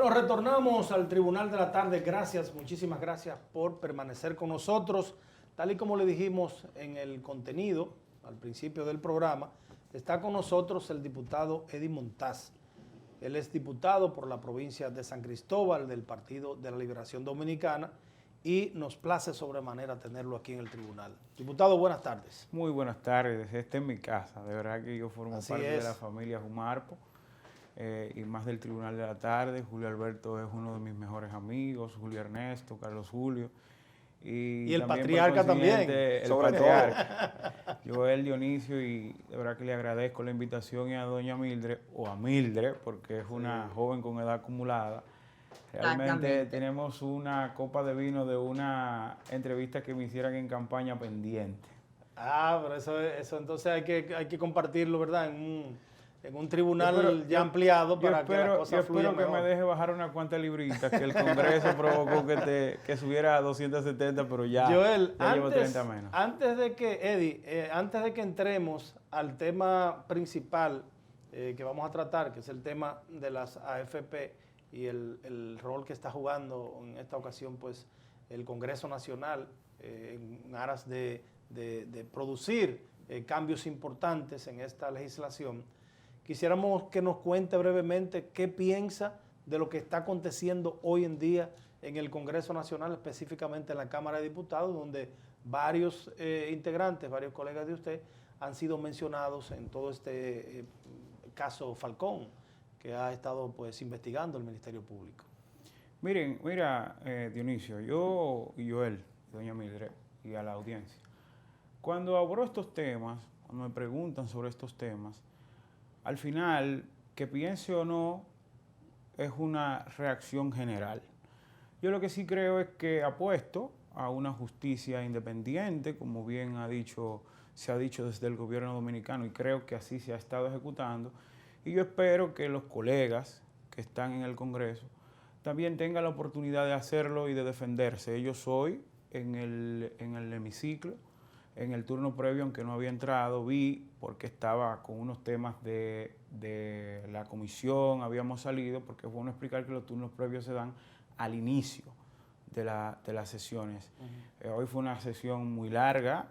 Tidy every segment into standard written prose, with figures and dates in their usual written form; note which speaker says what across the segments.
Speaker 1: Bueno, retornamos al Tribunal de la Tarde. Gracias, muchísimas gracias por permanecer con nosotros. Tal y como le dijimos en el contenido, al principio del programa, está con nosotros el diputado Eddie Montaz. Él es diputado por la provincia de San Cristóbal del Partido de la Liberación Dominicana y nos place sobremanera tenerlo aquí en el tribunal. Diputado, buenas tardes.
Speaker 2: Muy buenas tardes. Esta es mi casa. De verdad que yo formo
Speaker 1: Así
Speaker 2: parte
Speaker 1: es.
Speaker 2: de la familia Jumarpo y más del Tribunal de la Tarde. Julio Alberto es uno de mis mejores amigos, Julio Ernesto, Carlos Julio.
Speaker 1: Y el
Speaker 2: también
Speaker 1: patriarca también.
Speaker 2: El
Speaker 3: Sobre
Speaker 2: patriarca. Joel Dionisio, y de verdad que le agradezco la invitación y a doña Mildred, o a Mildred, porque es una joven con edad acumulada. Realmente tenemos una copa de vino de una entrevista que me hicieran en campaña pendiente.
Speaker 1: Ah, pero eso entonces hay que compartirlo, ¿verdad? En un tribunal ya ampliado para que las cosas fluyan mejor.
Speaker 2: Yo espero que me deje bajar unas cuantas libritas, que el Congreso provocó que subiera a 270, pero ya,
Speaker 1: Joel,
Speaker 2: ya llevo 30 menos.
Speaker 1: Antes de que entremos al tema principal que vamos a tratar, que es el tema de las AFP y el rol que está jugando en esta ocasión pues el Congreso Nacional en aras de producir cambios importantes en esta legislación, quisiéramos que nos cuente brevemente qué piensa de lo que está aconteciendo hoy en día en el Congreso Nacional, específicamente en la Cámara de Diputados, donde varios integrantes, varios colegas de usted, han sido mencionados en todo este caso Falcón, que ha estado pues investigando el Ministerio Público.
Speaker 2: Mira, Dionisio, yo y Joel, doña Mildred, y a la audiencia, cuando abro estos temas, cuando me preguntan sobre estos temas, al final, que piense o no, es una reacción general. Yo lo que sí creo es que apuesto a una justicia independiente, como bien se ha dicho desde el gobierno dominicano, y creo que así se ha estado ejecutando. Y yo espero que los colegas que están en el Congreso también tengan la oportunidad de hacerlo y de defenderse. Ellos hoy, en el hemiciclo, en el turno previo, aunque no había entrado, vi, porque estaba con unos temas de la comisión, habíamos salido, porque es bueno explicar que los turnos previos se dan al inicio de las sesiones. Hoy fue una sesión muy larga,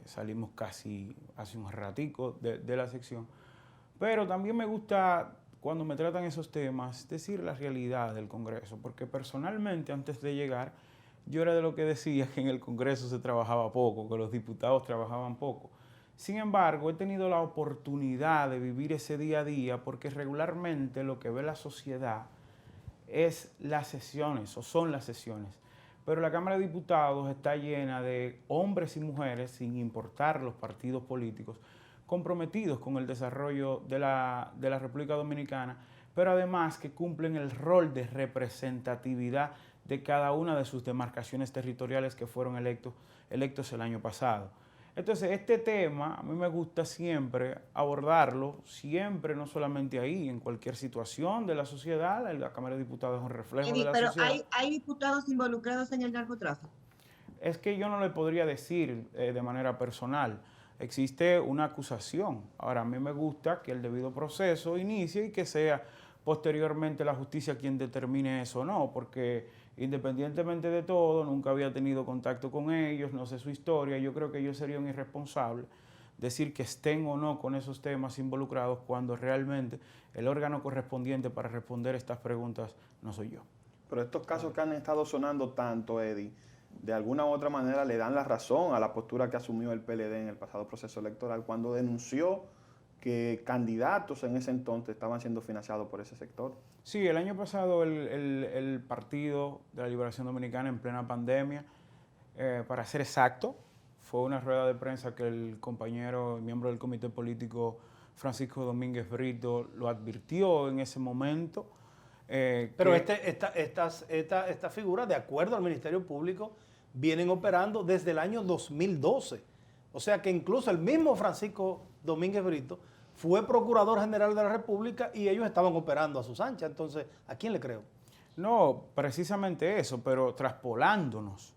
Speaker 2: salimos casi hace un ratico de la sección, pero también me gusta, cuando me tratan esos temas, decir la realidad del Congreso, porque personalmente, antes de llegar, yo era de lo que decía que en el Congreso se trabajaba poco, que los diputados trabajaban poco. Sin embargo, he tenido la oportunidad de vivir ese día a día porque regularmente lo que ve la sociedad es las sesiones, o son las sesiones. Pero la Cámara de Diputados está llena de hombres y mujeres, sin importar los partidos políticos, comprometidos con el desarrollo de la República Dominicana, pero además que cumplen el rol de representatividad de cada una de sus demarcaciones territoriales que fueron electos el año pasado. Entonces, este tema a mí me gusta siempre abordarlo, siempre, no solamente ahí, en cualquier situación de la sociedad. La Cámara de Diputados es un reflejo de la sociedad.
Speaker 4: Pero ¿hay diputados involucrados en el narcotráfico?
Speaker 2: Es que yo no le podría decir de manera personal. Existe una acusación. Ahora, a mí me gusta que el debido proceso inicie y que sea posteriormente la justicia quien determine eso o no, porque independientemente de todo, nunca había tenido contacto con ellos, no sé su historia. Yo creo que yo sería un irresponsable decir que estén o no con esos temas involucrados cuando realmente el órgano correspondiente para responder estas preguntas no soy yo.
Speaker 3: Pero estos casos que han estado sonando tanto, Eddie, de alguna u otra manera le dan la razón a la postura que asumió el PLD en el pasado proceso electoral cuando denunció que candidatos en ese entonces estaban siendo financiados por ese sector.
Speaker 2: Sí, el año pasado el Partido de la Liberación Dominicana, en plena pandemia, para ser exacto, fue una rueda de prensa que el compañero y miembro del comité político Francisco Domínguez Brito lo advirtió en ese momento.
Speaker 1: Pero estas figuras, de acuerdo al Ministerio Público, vienen operando desde el año 2012. O sea que incluso el mismo Francisco Domínguez Brito fue Procurador General de la República y ellos estaban operando a sus anchas. Entonces, ¿a quién le creo?
Speaker 2: No, precisamente eso, pero traspolándonos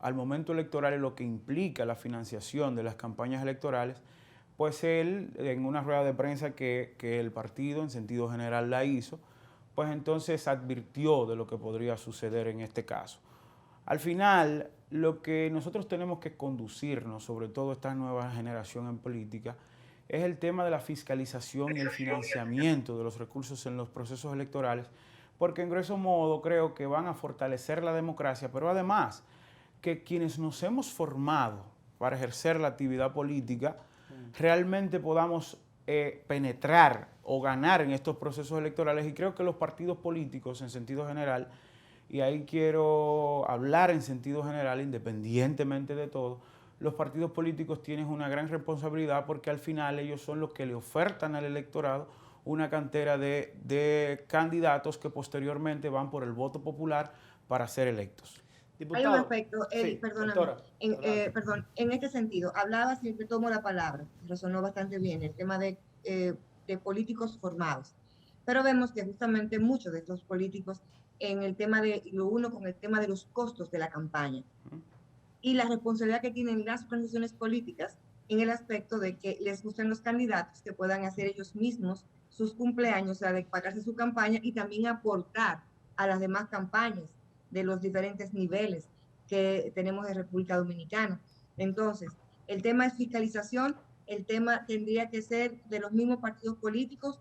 Speaker 2: al momento electoral y lo que implica la financiación de las campañas electorales, pues él, en una rueda de prensa que el partido en sentido general la hizo, pues entonces advirtió de lo que podría suceder en este caso. Al final, lo que nosotros tenemos que conducirnos, sobre todo esta nueva generación en política, es el tema de la fiscalización y el financiamiento de los recursos en los procesos electorales, porque en grueso modo creo que van a fortalecer la democracia, pero además que quienes nos hemos formado para ejercer la actividad política, realmente podamos penetrar o ganar en estos procesos electorales. Y creo que los partidos políticos, en sentido general, y ahí quiero hablar en sentido general, independientemente de todo, los partidos políticos tienen una gran responsabilidad porque al final ellos son los que le ofertan al electorado una cantera de candidatos que posteriormente van por el voto popular para ser electos.
Speaker 1: Diputado.
Speaker 4: Hay un aspecto, Eddie,
Speaker 1: Sí,
Speaker 4: perdóname,
Speaker 1: doctora,
Speaker 4: perdón, en este sentido, hablaba, siempre tomo la palabra, resonó bastante bien, el tema de políticos formados, pero vemos que justamente muchos de estos políticos en el tema de, lo uno con el tema de los costos de la campaña y la responsabilidad que tienen las organizaciones políticas en el aspecto de que les gusten los candidatos que puedan hacer ellos mismos sus cumpleaños, o sea, de pagarse su campaña y también aportar a las demás campañas de los diferentes niveles que tenemos en República Dominicana. Entonces, el tema es fiscalización, el tema tendría que ser de los mismos partidos políticos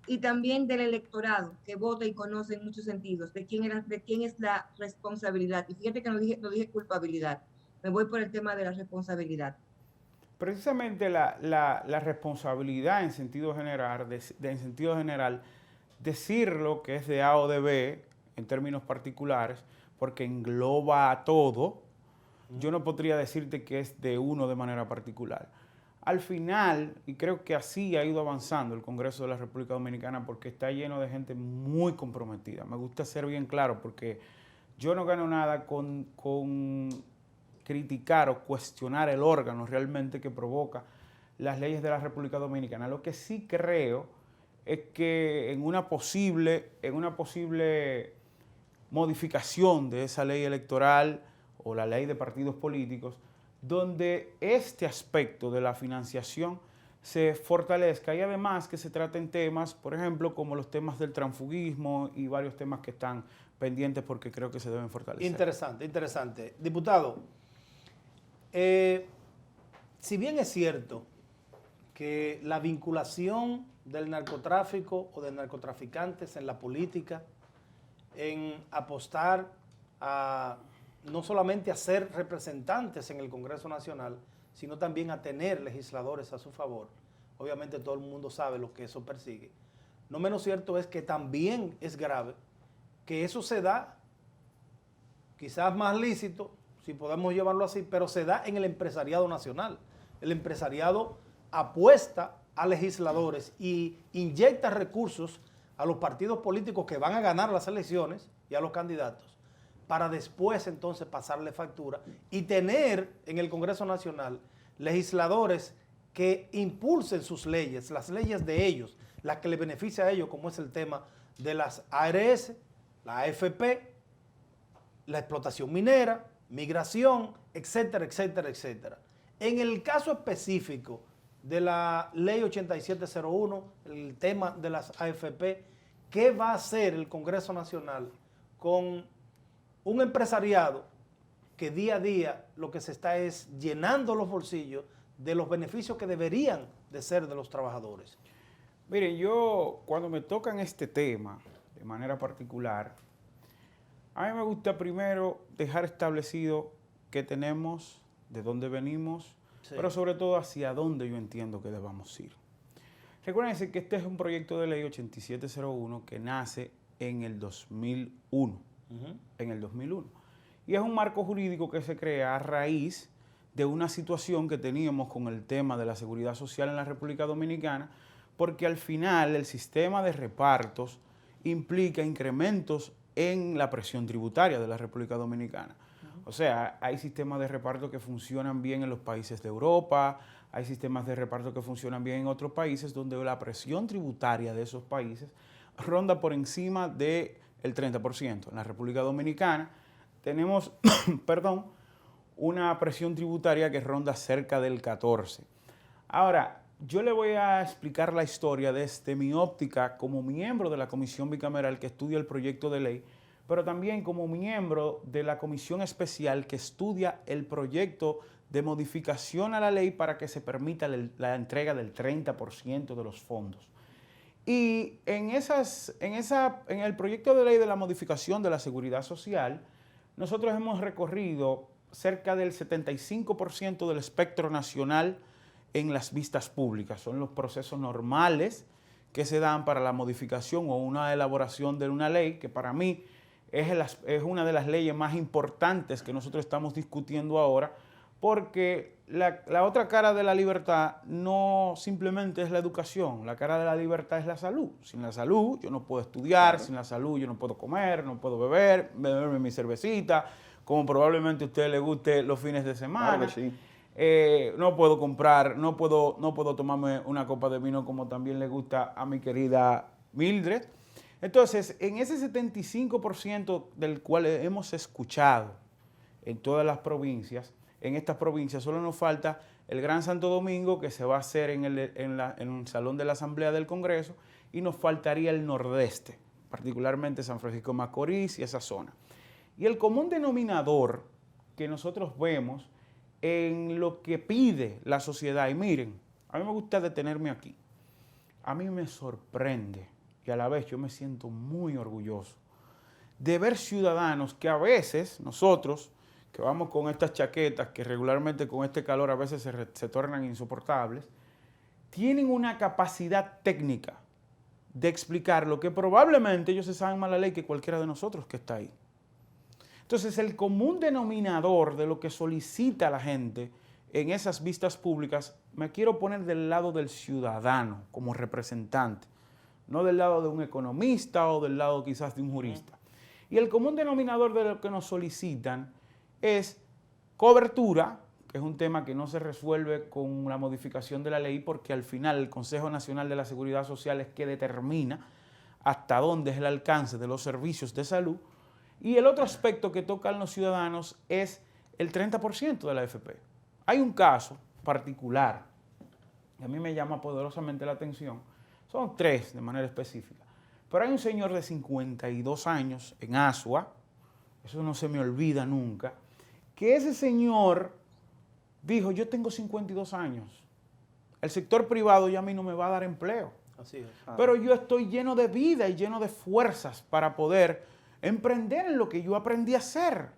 Speaker 4: y también del electorado que vota y conoce en muchos sentidos de quién es la responsabilidad. Y fíjate que no dije culpabilidad, me voy por el tema de la responsabilidad.
Speaker 2: Precisamente la responsabilidad en sentido general, decirlo que es de A o de B en términos particulares, porque engloba a todo, yo no podría decirte que es de uno de manera particular. Al final, y creo que así ha ido avanzando el Congreso de la República Dominicana porque está lleno de gente muy comprometida. Me gusta ser bien claro porque yo no gano nada con criticar o cuestionar el órgano realmente que provoca las leyes de la República Dominicana. Lo que sí creo es que en una posible modificación de esa ley electoral o la ley de partidos políticos, donde este aspecto de la financiación se fortalezca y además que se traten temas, por ejemplo, como los temas del transfugismo y varios temas que están pendientes porque creo que se deben fortalecer.
Speaker 1: Interesante, interesante. Diputado, si bien es cierto que la vinculación del narcotráfico o de narcotraficantes en la política, en apostar a no solamente a ser representantes en el Congreso Nacional, sino también a tener legisladores a su favor. Obviamente todo el mundo sabe lo que eso persigue. No menos cierto es que también es grave que eso se da, quizás más lícito, si podemos llevarlo así, pero se da en el empresariado nacional. El empresariado apuesta a legisladores y inyecta recursos a los partidos políticos que van a ganar las elecciones y a los candidatos, para después entonces pasarle factura y tener en el Congreso Nacional legisladores que impulsen sus leyes, las leyes de ellos, las que les beneficia a ellos, como es el tema de las ARS, la AFP, la explotación minera, migración, etcétera, etcétera, etcétera. En el caso específico de la ley 8701, el tema de las AFP, ¿qué va a hacer el Congreso Nacional con un empresariado que día a día lo que se está es llenando los bolsillos de los beneficios que deberían de ser de los trabajadores?
Speaker 2: Miren, yo cuando me tocan este tema de manera particular, a mí me gusta primero dejar establecido qué tenemos, de dónde venimos, sí, pero sobre todo hacia dónde yo entiendo que debamos ir. Recuérdense que este es un proyecto de ley 8701 que nace en el 2001. En el 2001. Y es un marco jurídico que se crea a raíz de una situación que teníamos con el tema de la seguridad social en la República Dominicana, porque al final el sistema de repartos implica incrementos en la presión tributaria de la República Dominicana. O sea, hay sistemas de reparto que funcionan bien en los países de Europa, hay sistemas de reparto que funcionan bien en otros países donde la presión tributaria de esos países ronda por encima del 30%. En la República Dominicana tenemos, una presión tributaria que ronda cerca del 14%. Ahora, yo le voy a explicar la historia desde mi óptica como miembro de la comisión bicameral que estudia el proyecto de ley, pero también como miembro de la comisión especial que estudia el proyecto de modificación a la ley para que se permita la entrega del 30% de los fondos. Y en el proyecto de ley de la modificación de la seguridad social, nosotros hemos recorrido cerca del 75% del espectro nacional en las vistas públicas. Son los procesos normales que se dan para la modificación o una elaboración de una ley, que para mí es una de las leyes más importantes que nosotros estamos discutiendo ahora, porque la otra cara de la libertad no simplemente es la educación, la cara de la libertad es la salud. Sin la salud yo no puedo estudiar, sin la salud yo no puedo comer, no puedo beberme mi cervecita, como probablemente a usted le guste los fines de semana.
Speaker 3: Claro que sí.
Speaker 2: No puedo comprar, no puedo tomarme una copa de vino como también le gusta a mi querida Mildred. Entonces, en ese 75% del cual hemos escuchado en todas las provincias, en estas provincias solo nos falta el Gran Santo Domingo, que se va a hacer en el Salón de la Asamblea del Congreso, y nos faltaría el Nordeste, particularmente San Francisco de Macorís y esa zona. Y el común denominador que nosotros vemos en lo que pide la sociedad, y miren, a mí me gusta detenerme aquí, a mí me sorprende y a la vez yo me siento muy orgulloso de ver ciudadanos que a veces nosotros, que vamos con estas chaquetas que regularmente con este calor a veces se tornan insoportables, tienen una capacidad técnica de explicar lo que probablemente ellos se saben más la ley que cualquiera de nosotros que está ahí. Entonces, el común denominador de lo que solicita la gente en esas vistas públicas, me quiero poner del lado del ciudadano como representante, no del lado de un economista o del lado quizás de un jurista. Y el común denominador de lo que nos solicitan es cobertura, que es un tema que no se resuelve con la modificación de la ley, porque al final el Consejo Nacional de la Seguridad Social es que determina hasta dónde es el alcance de los servicios de salud. Y el otro aspecto que tocan los ciudadanos es el 30% de la AFP. Hay un caso particular que a mí me llama poderosamente la atención. Son tres de manera específica. Pero hay un señor de 52 años en Asua, eso no se me olvida nunca, que ese señor dijo, yo tengo 52 años, el sector privado ya a mí no me va a dar empleo.
Speaker 1: Así es.
Speaker 2: Pero yo estoy lleno de vida y lleno de fuerzas para poder emprender en lo que yo aprendí a hacer.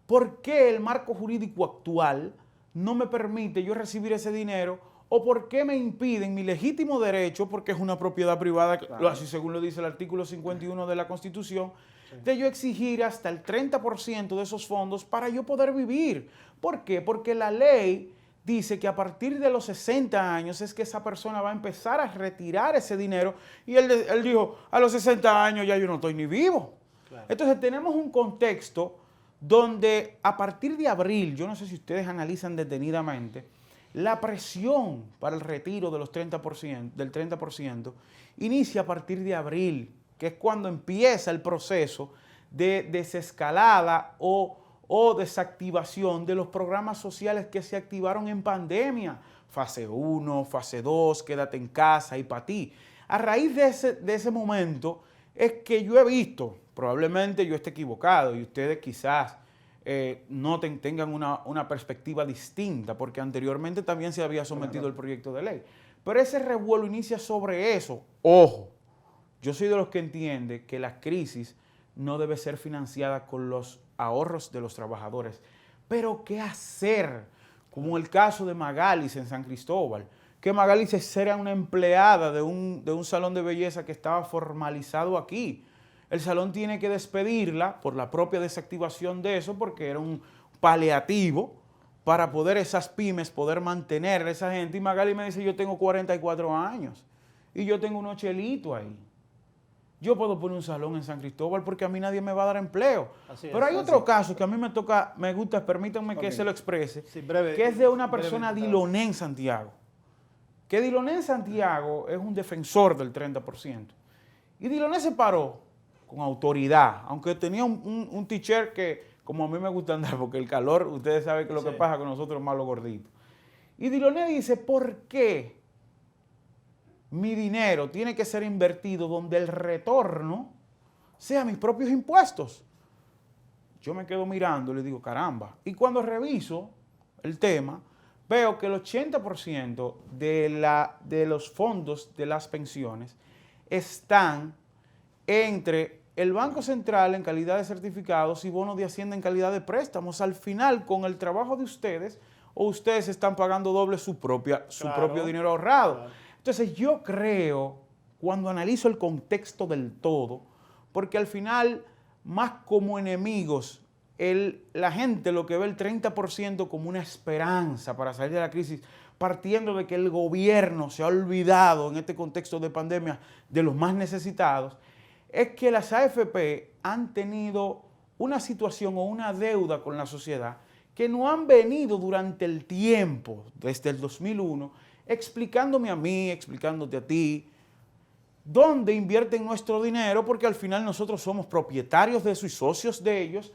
Speaker 2: ¿Por qué el marco jurídico actual no me permite yo recibir ese dinero? ¿O por qué me impiden mi legítimo derecho, porque es una propiedad privada, claro, así según lo dice el artículo 51 de la Constitución, sí, de yo exigir hasta el 30% de esos fondos para yo poder vivir? ¿Por qué? Porque la ley dice que a partir de los 60 años es que esa persona va a empezar a retirar ese dinero, y él dijo, a los 60 años ya yo no estoy ni vivo. Claro. Entonces tenemos un contexto donde a partir de abril, yo no sé si ustedes analizan detenidamente, la presión para el retiro de los 30%, del 30% inicia a partir de abril, que es cuando empieza el proceso de desescalada o desactivación de los programas sociales que se activaron en pandemia. Fase 1, fase 2, quédate en casa y para ti. A raíz de ese momento es que yo he visto, probablemente yo esté equivocado y ustedes quizás no tengan una perspectiva distinta, porque anteriormente también se había sometido el proyecto de ley. Pero ese revuelo inicia sobre eso. Ojo, yo soy de los que entiende que la crisis no debe ser financiada con los ahorros de los trabajadores. Pero ¿qué hacer? Como el caso de Magalis en San Cristóbal, que Magalis era una empleada de un salón de belleza que estaba formalizado aquí. El salón tiene que despedirla por la propia desactivación de eso, porque era un paliativo para poder esas pymes, poder mantener a esa gente. Y Magali me dice, yo tengo 44 años y yo tengo unos chelitos ahí. Yo puedo poner un salón en San Cristóbal porque a mí nadie me va a dar empleo. Pero hay otro caso que a mí me gusta, permítanme que se lo exprese, sí, breve, que es de una persona, Diloné en Santiago. Que Diloné en Santiago es un defensor del 30%. Y Diloné se paró con autoridad, aunque tenía un t-shirt que, como a mí me gusta andar, porque el calor, ustedes saben que lo que pasa con nosotros es malo gordito. Y Diloné dice, ¿por qué mi dinero tiene que ser invertido donde el retorno sea mis propios impuestos. Yo me quedo mirando y le digo, caramba. Y cuando reviso el tema, veo que el 80% de los fondos de las pensiones están entre el Banco Central en calidad de certificados y bonos de Hacienda en calidad de préstamos. Al final, con el trabajo de ustedes, o ustedes están pagando doble su propio dinero ahorrado. Claro. Entonces yo creo, cuando analizo el contexto del todo, porque al final, más como enemigos, la gente lo que ve el 30% como una esperanza para salir de la crisis, partiendo de que el gobierno se ha olvidado en este contexto de pandemia de los más necesitados, es que las AFP han tenido una situación o una deuda con la sociedad que no han venido durante el tiempo, desde el 2001, explicándome a mí, explicándote a ti, dónde invierten nuestro dinero, porque al final nosotros somos propietarios de eso y socios de ellos.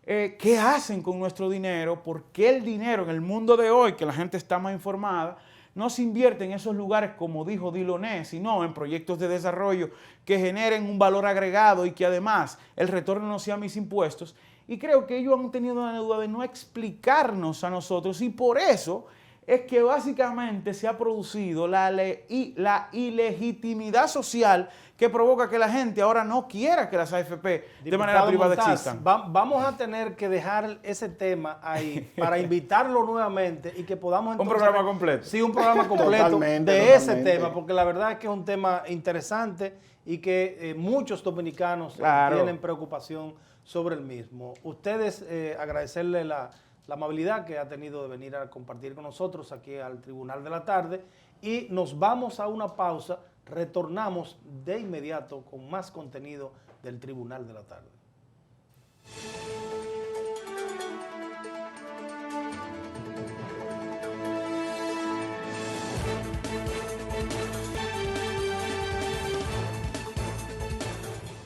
Speaker 2: ¿Qué hacen con nuestro dinero? ¿Por qué el dinero en el mundo de hoy, que la gente está más informada, no se invierte en esos lugares, como dijo Diloné, sino en proyectos de desarrollo que generen un valor agregado y que además el retorno no sea mis impuestos? Y creo que ellos han tenido la deuda de no explicarnos a nosotros, y por eso es que básicamente se ha producido la ilegitimidad social que provoca que la gente ahora no quiera que las AFP de manera privada existan.
Speaker 1: Vamos a tener que dejar ese tema ahí para invitarlo nuevamente y que podamos entonces...
Speaker 2: Un programa completo.
Speaker 1: Sí, un programa completo de ese tema, porque la verdad es que es un tema interesante y que muchos dominicanos tienen preocupación sobre el mismo. Ustedes, agradecerle la amabilidad que ha tenido de venir a compartir con nosotros aquí al Tribunal de la Tarde, y nos vamos a una pausa, retornamos de inmediato con más contenido del Tribunal de la Tarde.